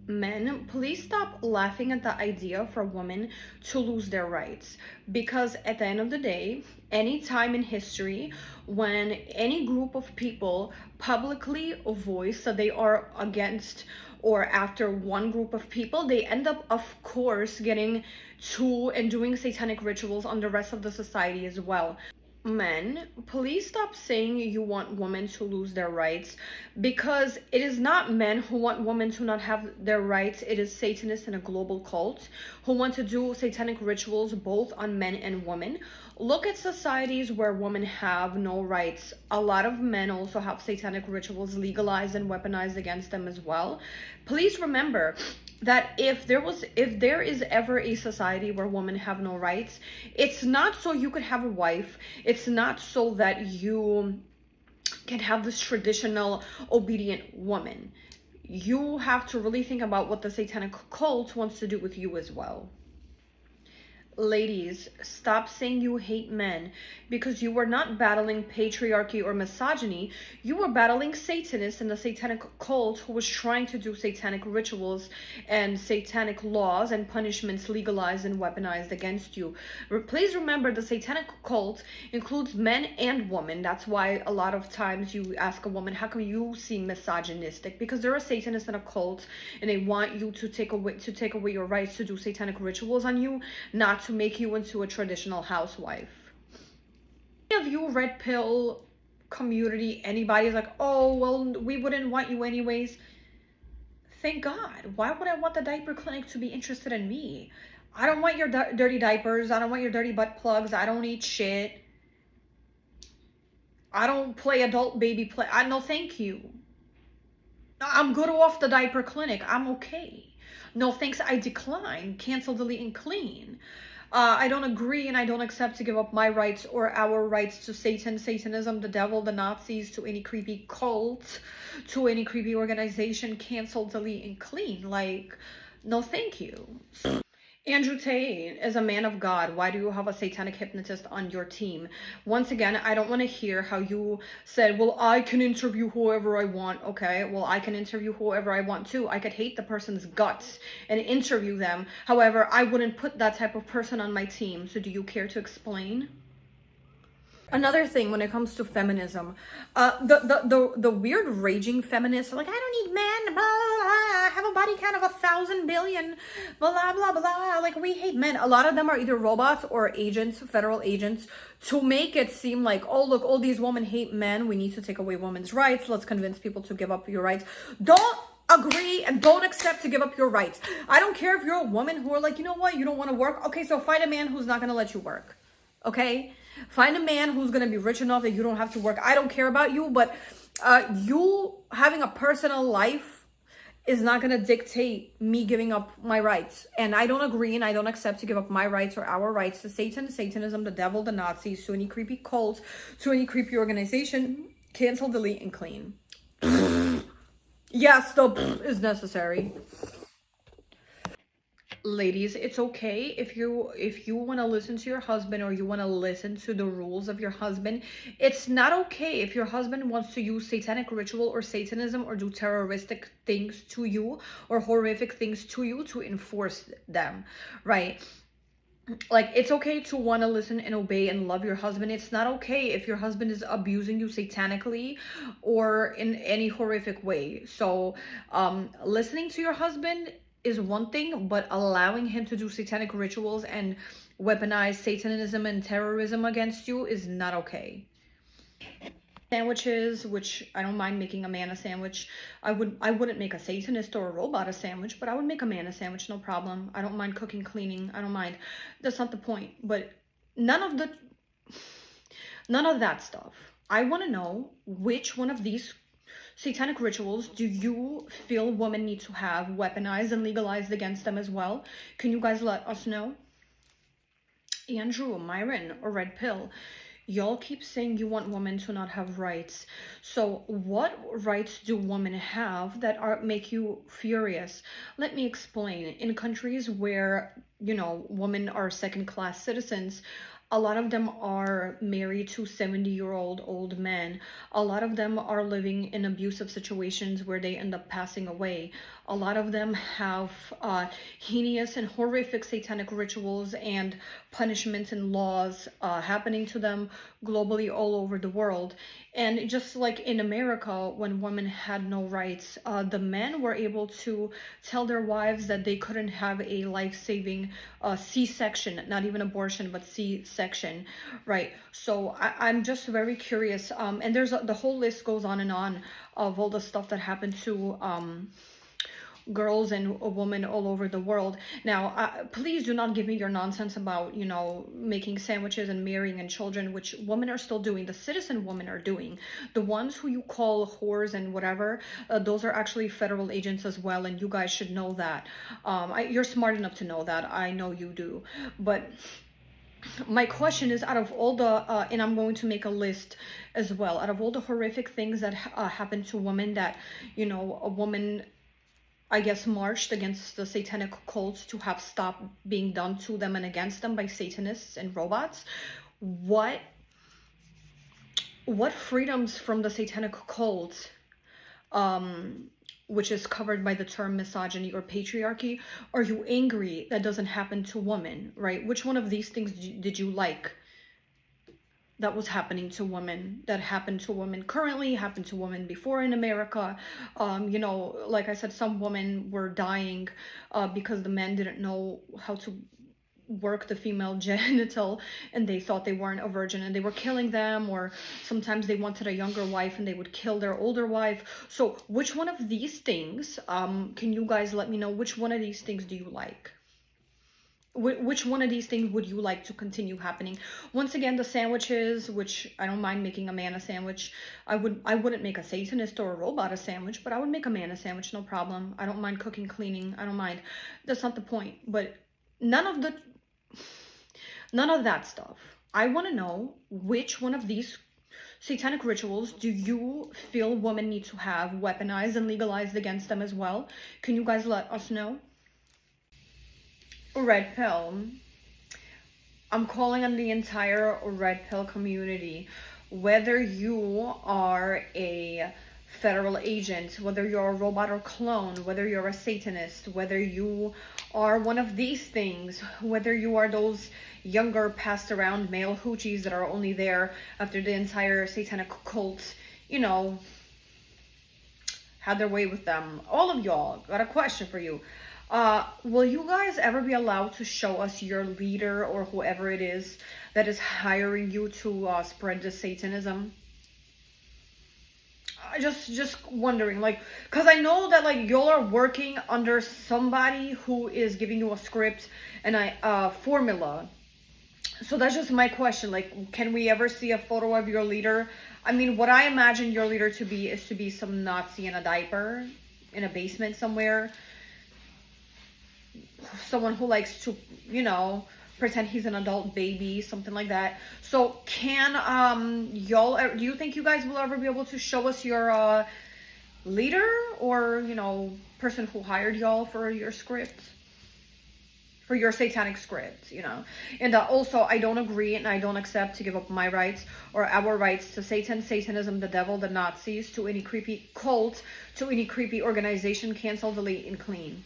Men, please stop laughing at the idea for women to lose their rights. Because at the end of the day, any time in history when any group of people publicly voice that they are against or after one group of people, they end up, of course, getting to and doing satanic rituals on the rest of the society as well. Men, please stop saying you want women to lose their rights, because it is not men who want women to not have their rights. It is Satanists in a global cult who want to do satanic rituals both on men and women. Look at societies where women have no rights. A lot of men also have satanic rituals legalized and weaponized against them as well. Please remember that if there is ever a society where women have no rights, it's not so you could have a wife, it's not so that you can have this traditional obedient woman. You have to really think about what the satanic cult wants to do with you as well. Ladies, stop saying you hate men, because you were not battling patriarchy or misogyny. You were battling Satanists and the satanic cult who was trying to do satanic rituals and satanic laws and punishments legalized and weaponized against you. Please remember, the satanic cult includes men and women. That's why a lot of times you ask a woman, how come you seem misogynistic? Because they're a Satanist and a cult, and they want you to take away your rights to do satanic rituals on you, not to make you into a traditional housewife. Any of you red pill community, anybody's like, oh, well, we wouldn't want you anyways. Thank God. Why would I want the diaper clinic to be interested in me? I don't want your dirty diapers. I don't want your dirty butt plugs. I don't eat shit. I don't play adult baby play. No, thank you. I'm good off the diaper clinic. I'm okay. No thanks, I decline. Cancel, delete, and clean. I don't agree and I don't accept to give up my rights or our rights to Satan, Satanism, the devil, the Nazis, to any creepy cult, to any creepy organization. Cancel, delete, and clean. Like, no thank you. Andrew Tate is a man of God. Why do you have a satanic hypnotist on your team? Once again, I don't want to hear how you said, well, I can interview whoever I want. Okay, well, I can interview whoever I want too. I could hate the person's guts and interview them. However, I wouldn't put that type of person on my team. So do you care to explain? Another thing when it comes to feminism, the weird raging feminists are like, I don't need men, blah, blah, blah, I have a body count of 1,000 billion, blah, blah, blah. Like, we hate men. A lot of them are either robots or agents, federal agents, to make it seem like, oh, look, all these women hate men. We need to take away women's rights. Let's convince people to give up your rights. Don't agree and don't accept to give up your rights. I don't care if you're a woman who are like, you know what, you don't want to work. Okay, so find a man who's not going to let you work. Okay? Find a man who's going to be rich enough that you don't have to work. I don't care about you, but you having a personal life is not going to dictate me giving up my rights. And I don't agree and I don't accept to give up my rights or our rights to Satan, Satanism, the devil, the Nazis, to any creepy cult, to any creepy organization. Cancel, delete, and clean. Yes, the is necessary. Ladies, it's okay if you want to listen to your husband or you want to listen to the rules of your husband. It's not okay if your husband wants to use satanic ritual or Satanism or do terroristic things to you or horrific things to you to enforce them, right? Like, it's okay to want to listen and obey and love your husband. It's not okay if your husband is abusing you satanically or in any horrific way. So listening to your husband is one thing, but allowing him to do satanic rituals and weaponize Satanism and terrorism against you is not okay. Sandwiches, which I don't mind making a man a sandwich. I wouldn't make a Satanist or a robot a sandwich, but I would make a man a sandwich, no problem. I don't mind cooking, cleaning. I don't mind. That's not the point. But none of that stuff. I want to know which one of these satanic rituals do you feel women need to have weaponized and legalized against them as well? Can you guys let us know? Andrew, Myron, or Red Pill, y'all keep saying you want women to not have rights. So what rights do women have that make you furious? Let me explain. In countries where, women are second-class citizens, a lot of them are married to 70-year-old old men. A lot of them are living in abusive situations where they end up passing away. A lot of them have heinous and horrific satanic rituals and punishments and laws happening to them globally all over the world. And just like in America, when women had no rights, the men were able to tell their wives that they couldn't have a life-saving C-section, not even abortion, but C-section, right? So I'm just very curious. And the whole list goes on and on of all the stuff that happened to girls and women all over the world. Now, please do not give me your nonsense about, you know, making sandwiches and marrying and children, which women are still doing. The citizen women are doing. The ones who you call whores and whatever, those are actually federal agents as well, and you guys should know that. You're smart enough to know that. I know you do. But my question is, out of all the and I'm going to make a list as well, out of all the horrific things that happen to women, that, you know, a woman, I guess, marched against the satanic cults to have stopped being done to them and against them by Satanists and robots. What freedoms from the satanic cult, which is covered by the term misogyny or patriarchy, are you angry that doesn't happen to women, right? Which one of these things did you like that was happening to women, that happened to women currently, happened to women before in America? You know, like I said, some women were dying because the men didn't know how to work the female genital, and they thought they weren't a virgin and they were killing them. Or sometimes they wanted a younger wife and they would kill their older wife. So which one of these things, can you guys let me know, which one of these things do you like? Which one of these things would you like to continue happening? Once again, the sandwiches, which I don't mind making a man a sandwich. I wouldn't make a Satanist or a robot a sandwich, but I would make a man a sandwich, no problem. I don't mind cooking, cleaning. I don't mind. That's not the point. But none of that stuff. I want to know, which one of these satanic rituals do you feel women need to have weaponized and legalized against them as well? Can you guys let us know? Red pill. I'm calling on the entire red pill community. Whether you are a federal agent, whether you're a robot or clone, whether you're a Satanist, whether you are one of these things, whether you are those younger passed around male hoochies that are only there after the entire satanic cult, you know, had their way with them. All of y'all, got a question for you. Will you guys ever be allowed to show us your leader or whoever it is that is hiring you to spread the Satanism? Just wondering, like, because I know that, like, y'all are working under somebody who is giving you a script and a formula. So that's just my question. Like, can we ever see a photo of your leader? I mean, what I imagine your leader to be is to be some Nazi in a diaper in a basement somewhere. Someone who likes to, you know, pretend he's an adult baby, something like that. So can y'all, do you think you guys will ever be able to show us your leader, or, you know, person who hired y'all for your script, for your satanic script, you know? And also, I don't agree and I don't accept to give up my rights or our rights to Satan, Satanism, the devil, the Nazis, to any creepy cult, to any creepy organization. Cancel, delete, and clean.